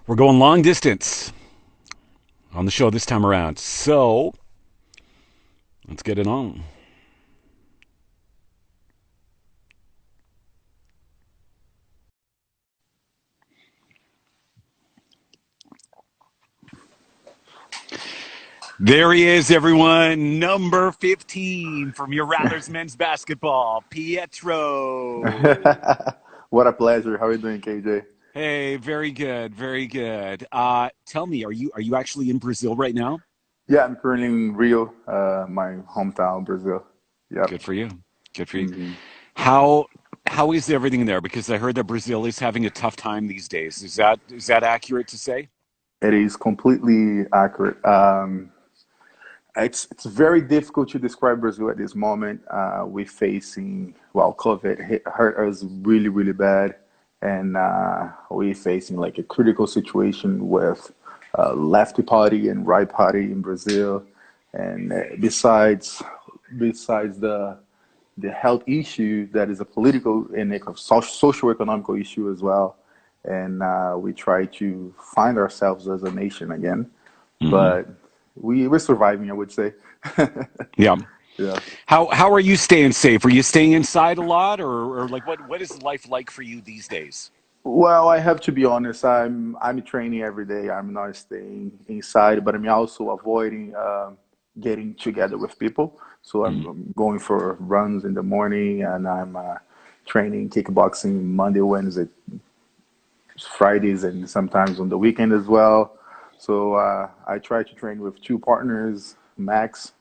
We're going long distance on the show this time around. So let's get it on. There he is, everyone. Number 15 from your Rattlers men's basketball, Pietro. What a pleasure. How are you doing, KJ? Hey, very good, very good. Tell me, are you actually in Brazil right now? Yeah, I'm currently in Rio, my hometown, Brazil. Yep. Good for you. Good for you. hmm How how is everything there? Because I heard that Brazil is having a tough time these days. Is that accurate to say? It is completely accurate. It's very difficult to describe Brazil at this moment. We're facing, well, hurt us really, really bad, and we're facing like a critical situation with lefty party and right party in Brazil. And besides the health issue that is a political and a social economical issue as well, and we try to find ourselves as a nation again, Hmm. but we're surviving, I would say. Yeah. Yeah. How are you staying safe? Are you staying inside a lot, or like what is life like for you these days? Well, I have to be honest. I'm training every day. I'm not staying inside, but I'm also avoiding getting together with people. So Mm. I'm going for runs in the morning, and I'm training kickboxing Monday, Wednesday, Fridays, and sometimes on the weekend as well. So I try to train with two partners max,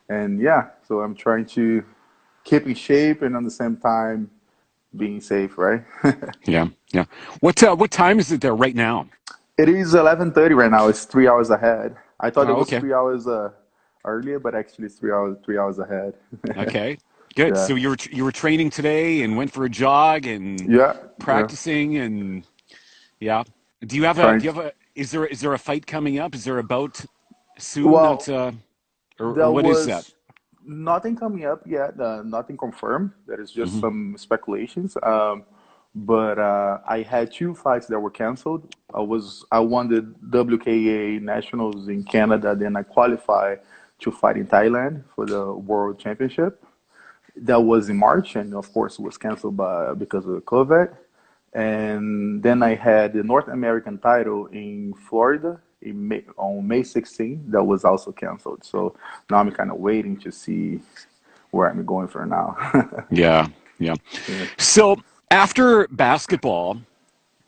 and yeah. So I'm trying to keep in shape and at the same time being safe, right? Yeah, yeah. What time is it there right now? It is 11:30 right now. It's 3 hours ahead. I thought it Oh, was okay, 3 hours earlier, but actually it's 3 hours ahead. okay, good. Yeah, So you were training today and went for a jog and yeah, yeah. practicing and yeah. Do you have a Trying. do you have a is there a fight coming up? Is there a bout soon that Well, or there what is that? was nothing coming up yet. Nothing confirmed. There is just Hmm. some speculations. But I had two fights that were canceled. I won the WKA nationals in Canada. Then I qualified to fight in Thailand for the World Championship. That was in March, and of course, it was canceled because of the COVID. And then I had the North American title in Florida on May 16th. That was also canceled. So now I'm kind of waiting to see where I'm going for now. Yeah, yeah. Yeah. So after basketball,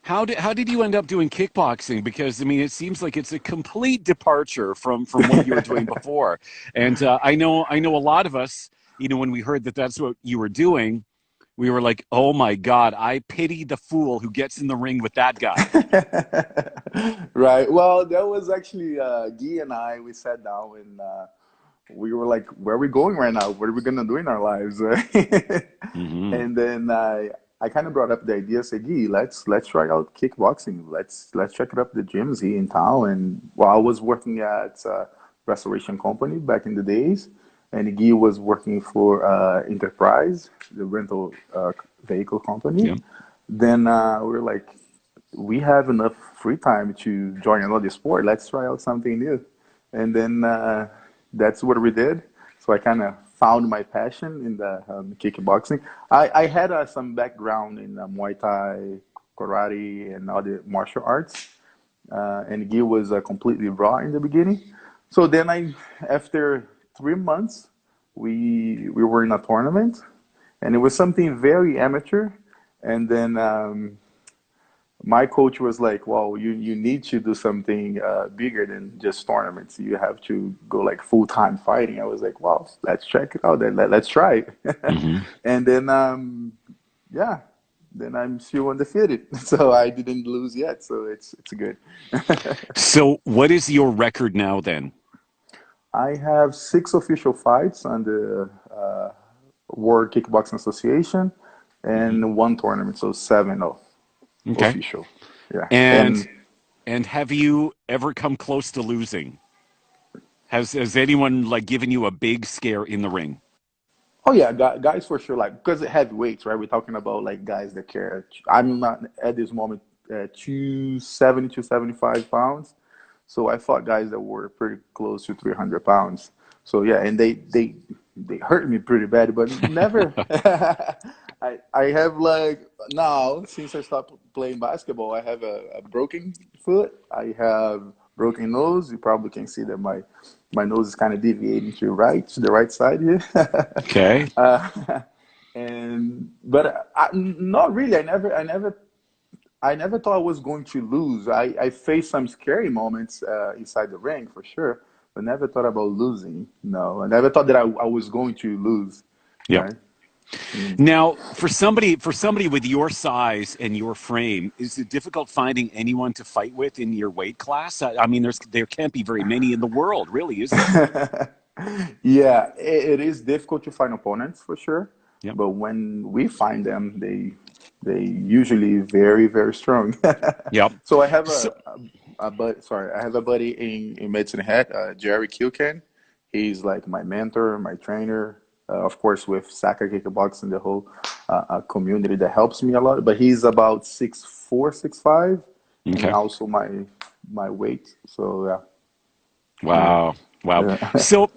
how did you end up doing kickboxing? Because I mean, it seems like it's a complete departure from what you were doing before. And I know a lot of us, when we heard that that's what you were doing, we were like, "Oh my God, I pity the fool who gets in the ring with that guy." Right. Well, that was actually Guy and I. We sat down and we were like, "Where are we going right now? What are we gonna do in our lives?" Right? Hmm. And then I kind of brought up the idea. Said, "Guy, let's try out kickboxing. Let's check it up the gyms here in town." And while I was working at restoration company back in the days, and Guy was working for Enterprise, the rental vehicle company. Yeah. Then we were like, we have enough free time to join another sport. Let's try out something new. And then that's what we did. So I kind of found my passion in the kickboxing. I had some background in Muay Thai, karate, and other martial arts. And Gil was completely raw in the beginning. So then after 3 months, we were in a tournament, and it was something very amateur. And then my coach was like, "Well, you need to do something bigger than just tournaments. You have to go like full time fighting." I was like, "Well, let's check it out. Let's try it." Hmm. And then yeah, then I'm still undefeated, so I didn't lose yet. So it's good. So, what is your record now then? I have six official fights on the World Kickboxing Association Hmm. and one tournament, so seven Okay. official. Yeah, And and and have you ever come close to losing? Has anyone like given you a big scare in the ring? oh yeah, guys for sure. Like because heavyweights, right? We're talking about like guys that care. I'm not at this moment 270 to 75 pounds. So I fought guys that were pretty close to 300 pounds. So yeah, and they hurt me pretty bad, but never. I have like now since I stopped playing basketball, I have a broken foot. I have broken nose. You probably can see that my nose is kind of deviating to the right side here. Okay. uh, and but not really. I never thought I was going to lose. I faced some scary moments inside the ring for sure, but never thought about losing. No, I never thought that I was going to lose. Yep. Right? Mm. Now, for somebody with your size and your frame, is it difficult finding anyone to fight with in your weight class? I mean, there can't be very many in the world, really, is there? Yeah, it is difficult to find opponents for sure, Yep. but when we find them, they usually very strong. Yep. So I have So, I have a buddy in Medicine Hat, Jerry Kilcan. He's like my mentor, my trainer. Of course, with Saka Kickboxing, the whole community that helps me a lot. But he's about 6'4", 6'5", and okay. also my weight. So yeah, Wow. Wow. yeah. So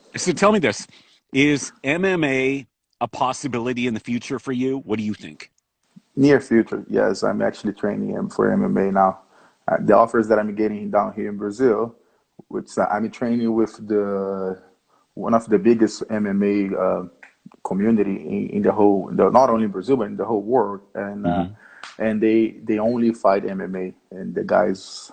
tell me this. Is MMA a possibility in the future for you? What do you think? Near future, yes. I'm actually training him for MMA now. The offers that I'm getting down here in Brazil, which I'm training with the one of the biggest MMA community in the whole, not only in Brazil but in the whole world, Hmm. and they only fight MMA. And the guys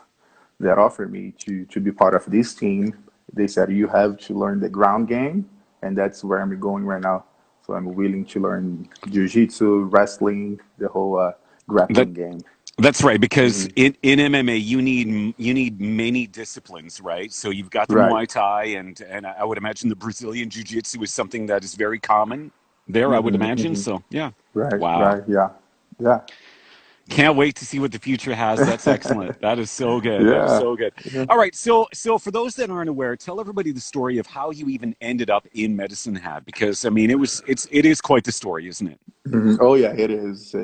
that offered me to be part of this team, they said you have to learn the ground game, and that's where I'm going right now. So I'm willing to learn jiu-jitsu, wrestling, the whole That grappling game. that's right, because Hmm. in MMA you need many disciplines, right? So you've got the Right. Muay Thai, and I would imagine the Brazilian Jiu Jitsu is something that is very common there. I would Hmm. imagine. Hmm. So yeah. Right. Wow. Right. Yeah. Yeah. Can't wait to see what the future has. That's excellent. That is so good. That is Yeah. so good. Yeah. All right. So for those that aren't aware, tell everybody the story of how you even ended up in Medicine Hat, because I mean it is quite the story, isn't it? Mhm. Oh yeah, it is.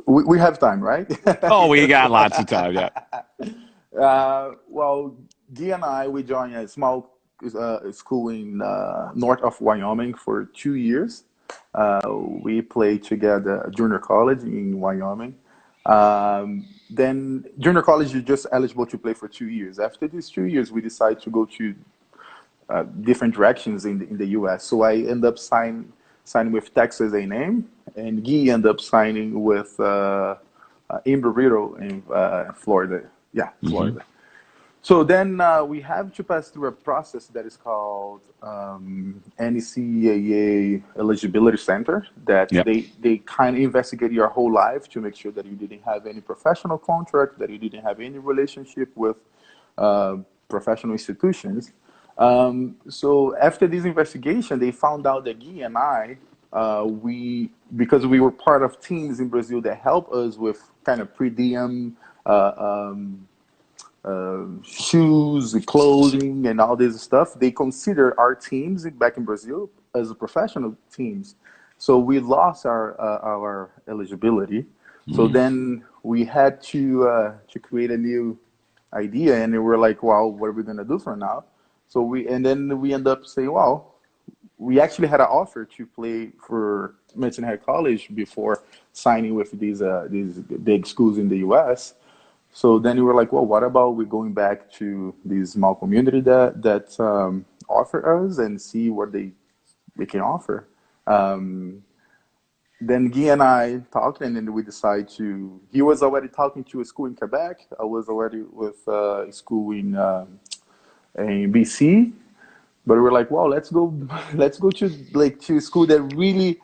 We have time, right? Oh, we Because got lots of time. Yeah. well, Guy and I we joined a small school in north of Wyoming for 2 years. We played together at junior college in Wyoming. Then junior college, you're just eligible to play for 2 years. After these 2 years, we decided to go to different directions in the U.S. So I end up signing with Texas A&M, and Guy end up signing with Embry-Riddle in Florida. Yeah, Hmm. Florida. So then we have to pass through a process that is called NCAA Eligibility Center. That Yep. they kind of investigate your whole life to make sure that you didn't have any professional contract, that you didn't have any relationship with uh, professional institutions. So after this investigation, they found out that Guy and I, we because we were part of teams in Brazil that help us with kind of per diem. Shoes, clothing, and all this stuff, they consider our teams back in Brazil as professional teams. So we lost our eligibility. So Mm. then we had to create a new idea, and we were like, "Well, what are we gonna do from now?" So then we end up saying, "Well, we actually had an offer to play for Medicine Hat College before signing with these big schools in the U.S." So then we were like, well, what about we going back to this small community that offer us and see what they can offer. Um, then Guy and I talked, and then we decided to. He was already talking to a school in Quebec. I was already with a school in BC. But we were like, wow, let's go, let's go to a school that really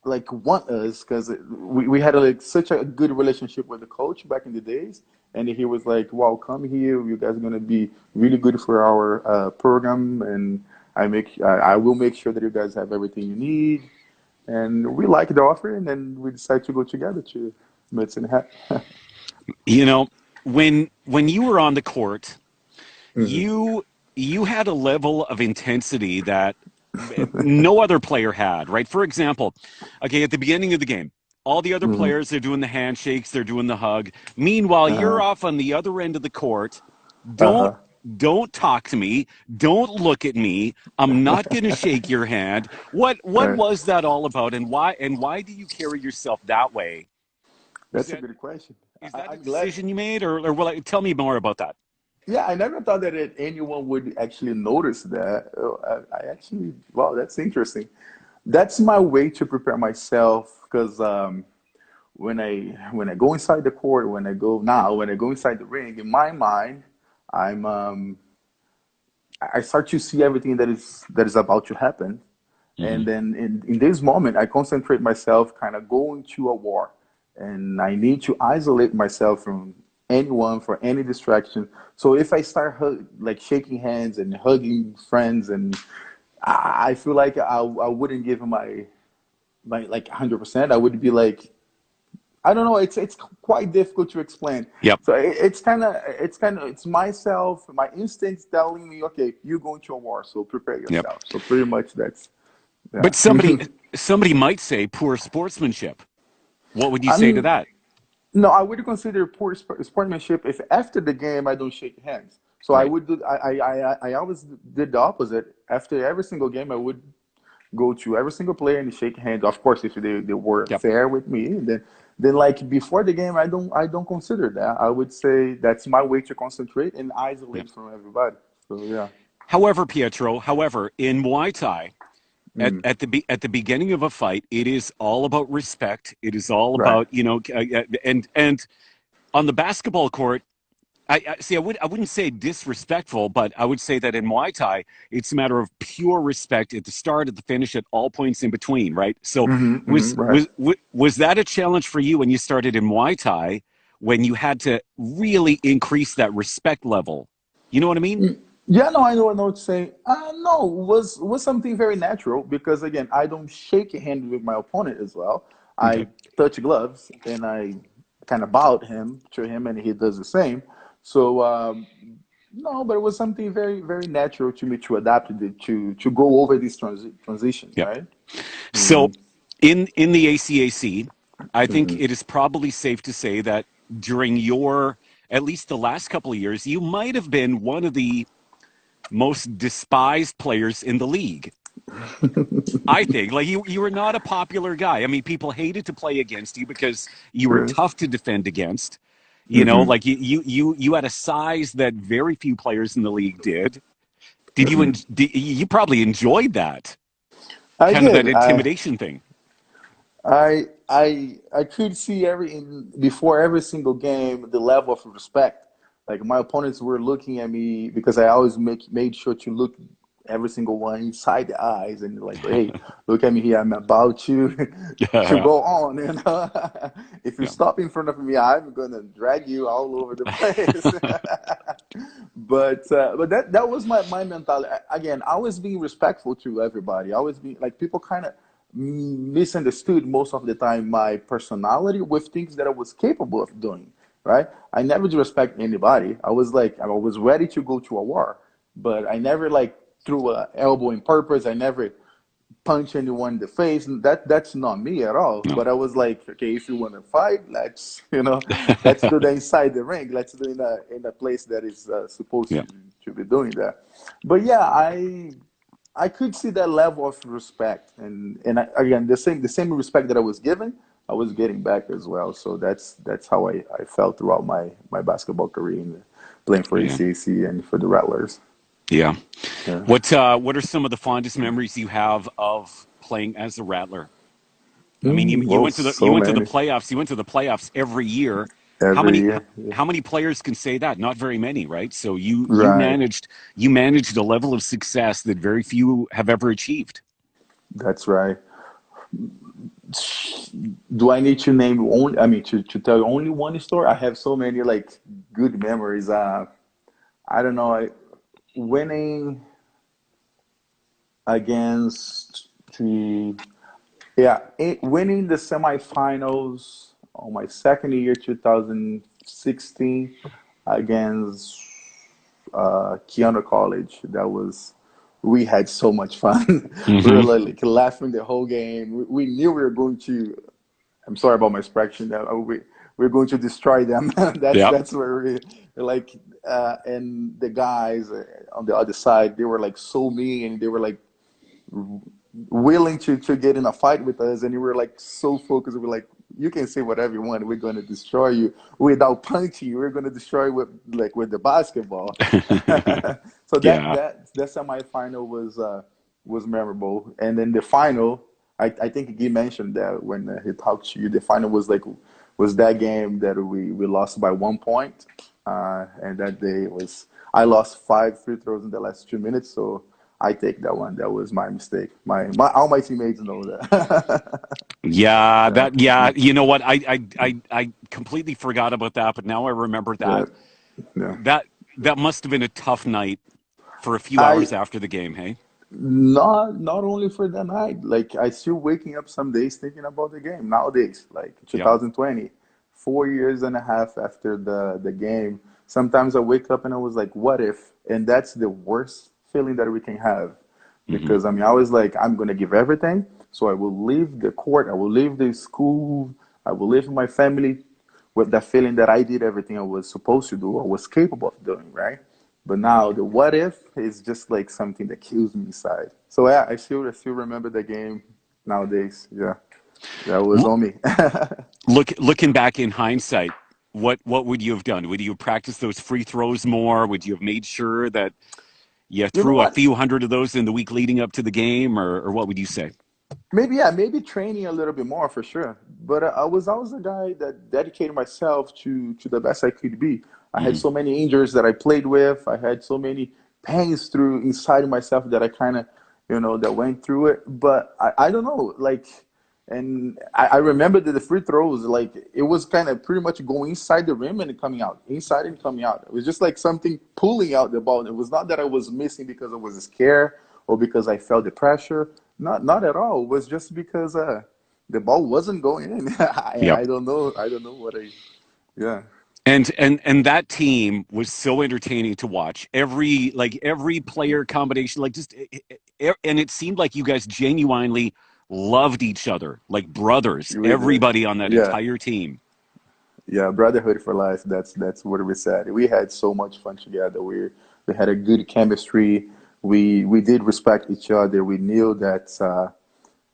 want us because we had like such a good relationship with the coach back in the days, and he was like, "Wow, come here! You guys are gonna be really good for our program, and I will make sure that you guys have everything you need." And we liked the offer, and then we decided to go together to Medicine Hat. You know, when you were on the court, Hmm. you you had a level of intensity that no other player had, right? For example, okay, at the beginning of the game, All the other Mm. players, they're doing the handshakes, they're doing the hug. Meanwhile, you're Uh-huh. off on the other end of the court. Don't Uh-huh. don't talk to me. Don't look at me. I'm not going to shake your hand. What Right. was that all about, and why do you carry yourself that way? Is That's a that good question. is that a I'm glad. decision you made, or tell me more about that? Yeah, I never thought that anyone would actually notice that. I actually, wow, that's interesting. That's my way to prepare myself because when I go inside the court, when I go inside the ring, in my mind, I'm I start to see everything that is about to happen, Hmm. and then in this moment, I concentrate myself, kind of go into a war, and I need to isolate myself from anyone for any distraction. So if I start like shaking hands and hugging friends, and I feel like I wouldn't give my like 100%. I would be like, I don't know. It's quite difficult to explain. Yep. So it's myself, my instincts telling me, okay, you're going to a war, so prepare Yep. yourself. So pretty much that's But yeah. somebody might say poor sportsmanship. What would you I say to mean, that? no, I would consider poor sportsmanship if after the game I don't shake hands. So I Right. would do. I always did the opposite. After every single game, I would go to every single player and shake hands. Of course, if they were Yep. fair with me, then like before the game, I don't consider that. I would say that's my way to concentrate and Yep. isolate from everybody. So yeah. However, Pietro, in Muay Thai, Mm, at the beginning of a fight, it is all about respect. It is all right. about and on the basketball court. I see. I wouldn't say disrespectful, but I would say that in Muay Thai, it's a matter of pure respect at the start, at the finish, at all points in between, right? So, Right. was that a challenge for you when you started in Muay Thai, when you had to really increase that respect level? You know what I mean? Yeah, no, I know what you're saying. No, was something very natural because again, I don't shake a hand with my opponent as well. Okay. I touch gloves and I kind of bow to him, and he does the same. So no, but it was something very very natural to me to adapt to go over these transitions, Yeah. right? So, Hmm. in the ACAC, I think it is probably safe to say that during your at least the last couple of years, you might have been one of the most despised players in the league. I think like you were not a popular guy. I mean, people hated to play against you because you were True. tough to defend against. You know, Hmm. like you had a size that very few players in the league did. Did you you probably enjoyed that I kind of that did. intimidation thing? I could see before every single game the level of respect. Like my opponents were looking at me because I always made sure to look every single one inside the eyes and like, hey, look at me here. I'm about to to Yeah. go on. If you Yeah. stop in front of me, I'm gonna drag you all over the place. But that was my mentality. Again, I was being respectful to everybody. I was being like people kind of misunderstood most of the time my personality with things that I was capable of doing. Right? I never disrespect anybody. I was ready to go to a war, but I never like threw a elbow in purpose. I never punch anyone in the face. That's not me at all. No. But I was like, okay, if you want to fight, let's do that inside the ring. Let's do it in a place that is supposed Yeah. to be doing that. But yeah, I could see that level of respect, and again, the same respect that I was given, I was getting back as well. So that's how I felt throughout my basketball career, playing for Yeah. ACAC and for the Rattlers. Yeah. Yeah. What are some of the fondest memories you have of playing as a Rattler? I mean, you Well, went to so the many playoffs. You went to the playoffs every year. How every many year. Yeah. how many players can say that? Not very many, right? So Right. you managed a level of success that very few have ever achieved. That's right. Do I need to name only? I mean, to tell you only one story? I have so many like good memories. I don't know. Winning against the yeah, winning the semifinals on my second year, 2016, against Keanu College. We had so much fun. We were Hmm. like laughing the whole game. We knew we were going to. I'm sorry about my expression. We're going to destroy them. Yeah. That's where we're like, and the guys on the other side, they were like so mean, and they were like willing to get in a fight with us, and we were like so focused. We're like, you can say whatever you want. We're going to destroy you without punching you. We're going to destroy you with with the basketball. So Yeah. that semifinal was memorable, and then the final. I think Guy mentioned that when he talked to you. The final was that game that we lost by 1 point, and that day was I lost five free throws in the last 2 minutes, so I take that one. That was my mistake. My all my teammates know that. Yeah, Yeah, yeah, you know what? I completely forgot about that, but now I remember yeah, that. yeah. That that must have been a tough night for a few I hours after the game, hey? not only for that night. Like I still waking up some days thinking about the game nowadays. Like Yep. 2020, 4 years and a half after the game. Sometimes I wake up and I was like, "What if?" And that's the worst feeling that we can have, Hmm. because I mean, I was like, "I'm gonna give everything." So I will leave the court. I will leave the school. I will leave my family with that feeling that I did everything I was supposed to do or was capable of doing, right? But now the what if is just like something that kills me inside. So yeah, I still remember the game nowadays. Yeah, that was L- on me. looking back in hindsight, what would you have done? Would you have practiced those free throws more? Would you have made sure that you You know threw a what? few hundred of those in the week leading up to the game, or what would you say? Maybe yeah, maybe training a little bit more for sure. But I was always a guy that dedicated myself to the best I could be. I had Hmm. so many injuries that I played with. I had so many pains through inside of myself that I kind of, that went through it. But I don't know, like, and I remember that the free throws, like, it was kind of pretty much going inside the rim and coming out, inside and coming out. It was just like something pulling out the ball. It was not that I was missing because I was scared or because I felt the pressure. Not at all. It was just because the ball wasn't going in. Yep. I don't know. I don't know what I. Yeah. And that team was so entertaining to watch. Every player combination, like and it seemed like you guys genuinely loved each other, like brothers. We did. Everybody on that Yeah. entire team. Yeah. Brotherhood for life. That's what we said. We had so much fun together. We had a good chemistry. We did respect each other. We knew that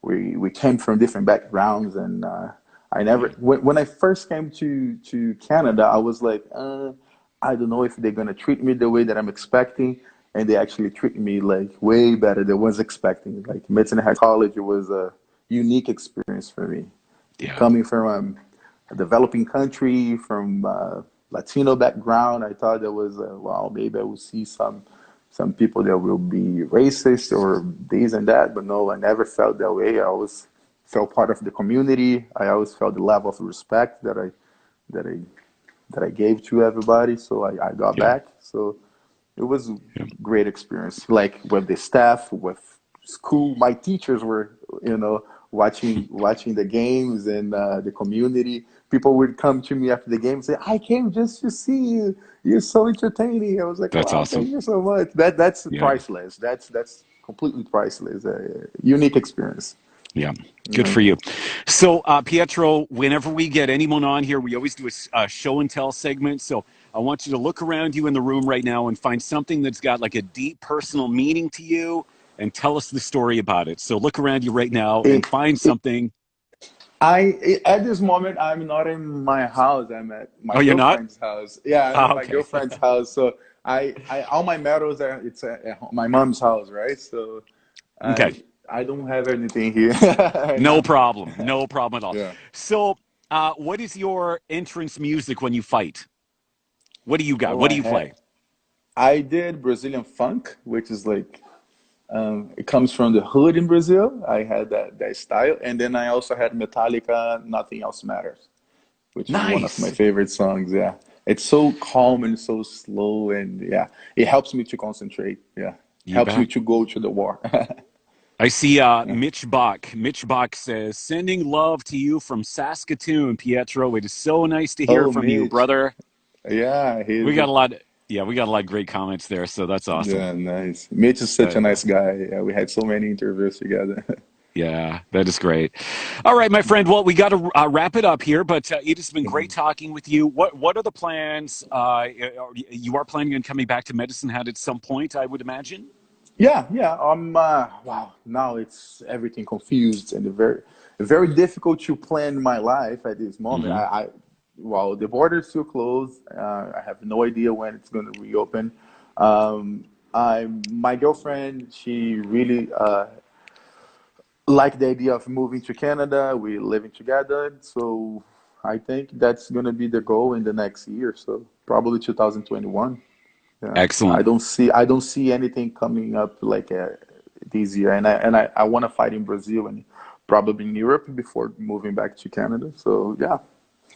we came from different backgrounds, and I never Yeah. when I first came to Canada, I was like, I don't know if they're gonna treat me the way that I'm expecting, and they actually treated me like way better than I was expecting. Like Medicine High College, it was a unique experience for me, Yeah. coming from a developing country, from Latino background. I thought there was well, maybe I will see some people that will be racist or this and that, but no, I never felt that way. I always felt part of the community. I always felt the level of respect that I that I gave to everybody. So I got Yeah. back. So it was a Yeah. great experience. Like with the staff, with school, my teachers were, watching the games, and the community. People would come to me after the game and say, "I came just to see you. You're so entertaining." I was like, That's "Wow, thank awesome. you so much." That's Yeah. priceless. That's completely priceless. A unique experience. Yeah. Good Yeah. for you. So, Pietro, whenever we get anyone on here, we always do a show and tell segment. So, I want you to look around you in the room right now and find something that's got like a deep personal meaning to you and tell us the story about it. So, look around you right now and It, find it, something. at this moment, I'm not in my house. I'm at Oh, my you're not? girlfriend's house. Yeah, I'm at Ah, my okay. girlfriend's house. So I all my medals are it's at my mom's house, right? So Okay. I don't have anything here right No now. problem. No problem at all. Yeah. So, what is your entrance music when you fight? What do you got? Oh, What do you play? I did Brazilian funk, which is like it comes from the hood in Brazil. I had that style, and then I also had Metallica, Nothing Else Matters, which is one of my Nice. favorite songs. Yeah, it's so calm and so slow, and yeah, it helps me to concentrate. Yeah, You helps me bet. to go to the war. I see Yeah. Mitch Bach. Mitch Bach says, sending love to you from Saskatoon, Pietro. It is so nice to hear Oh, from you, Mitch. brother. Yeah, We he's got a lot. Yeah, we got a lot of great comments there. So that's awesome. yeah, nice. Mitch is such Uh, a nice guy. Yeah, we had so many interviews together. Yeah, that is great. All right, my friend. Well, we got to wrap it up here, but it has been great Mhm. talking with you. What are the plans? You are planning on coming back to Medicine Hat at some point, I would imagine. Yeah, yeah. Wow. Now it's everything confused and very difficult to plan my life at this moment. Hmm. Well, the border's still closed. I have no idea when it's going to reopen. My girlfriend, she really liked the idea of moving to Canada. We're living together, so I think that's going to be the goal in the next year. So probably 2021. Yeah, Excellent. I don't see anything coming up like this year, and I want to fight in Brazil and probably in Europe before moving back to Canada. So yeah,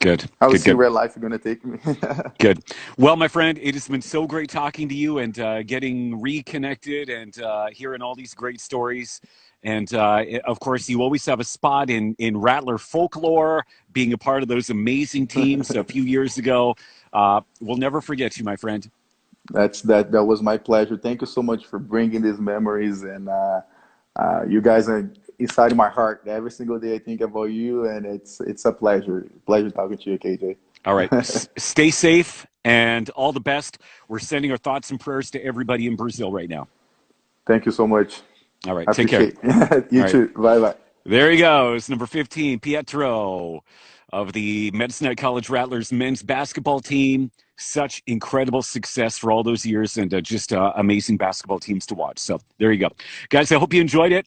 Good. I will Good. see Good. where life is gonna take me. Good. Well, my friend, it has been so great talking to you and getting reconnected and hearing all these great stories. And of course, you always have a spot in Rattler folklore, being a part of those amazing teams a few years ago. We'll never forget you, my friend. That was my pleasure. Thank you so much for bringing these memories, and you guys are inside my heart. Every single day I think about you, and it's a pleasure talking to you, KJ. All right. Stay safe and all the best. We're sending our thoughts and prayers to everybody in Brazil right now. Thank you so much. All right. I Take care. appreciate it. You All right. too. Bye bye. There he goes, number 15, Pietro of the Medicine Hat College Rattlers men's basketball team. Such incredible success for all those years and just amazing basketball teams to watch. So there you go. Guys, I hope you enjoyed it.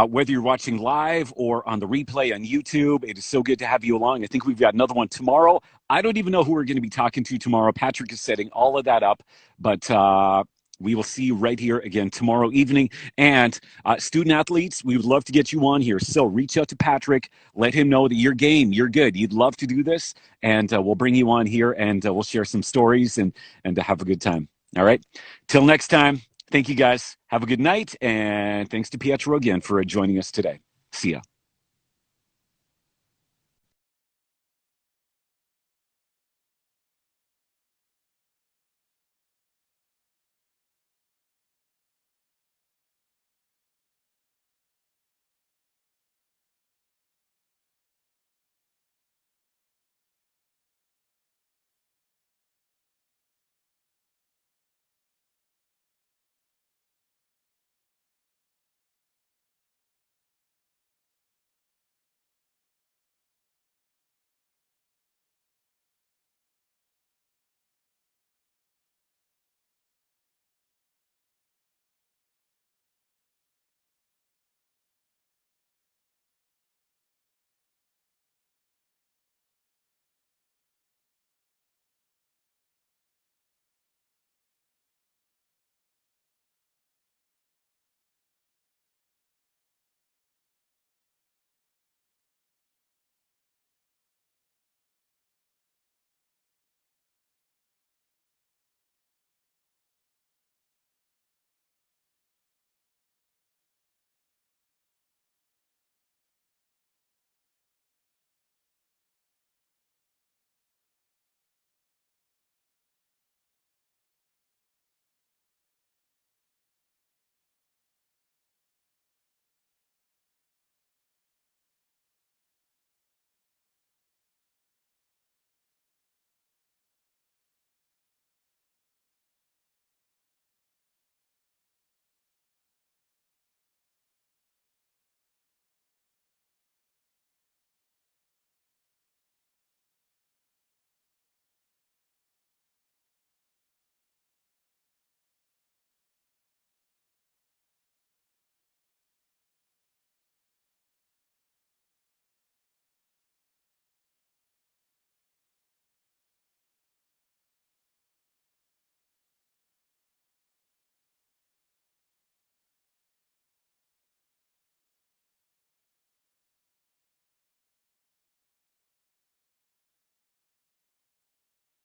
Whether you're watching live or on the replay on YouTube, it is so good to have you along. I think we've got another one tomorrow. I don't even know who we're going to be talking to tomorrow. Patrick is setting all of that up, but we will see you right here again tomorrow evening. And student athletes, we would love to get you on here. So reach out to Patrick, let him know that you're game, you're good, you'd love to do this, and we'll bring you on here and we'll share some stories and have a good time. All right. Till next time. Thank you guys. Have a good night. And thanks to Pietro again for joining us today. See ya.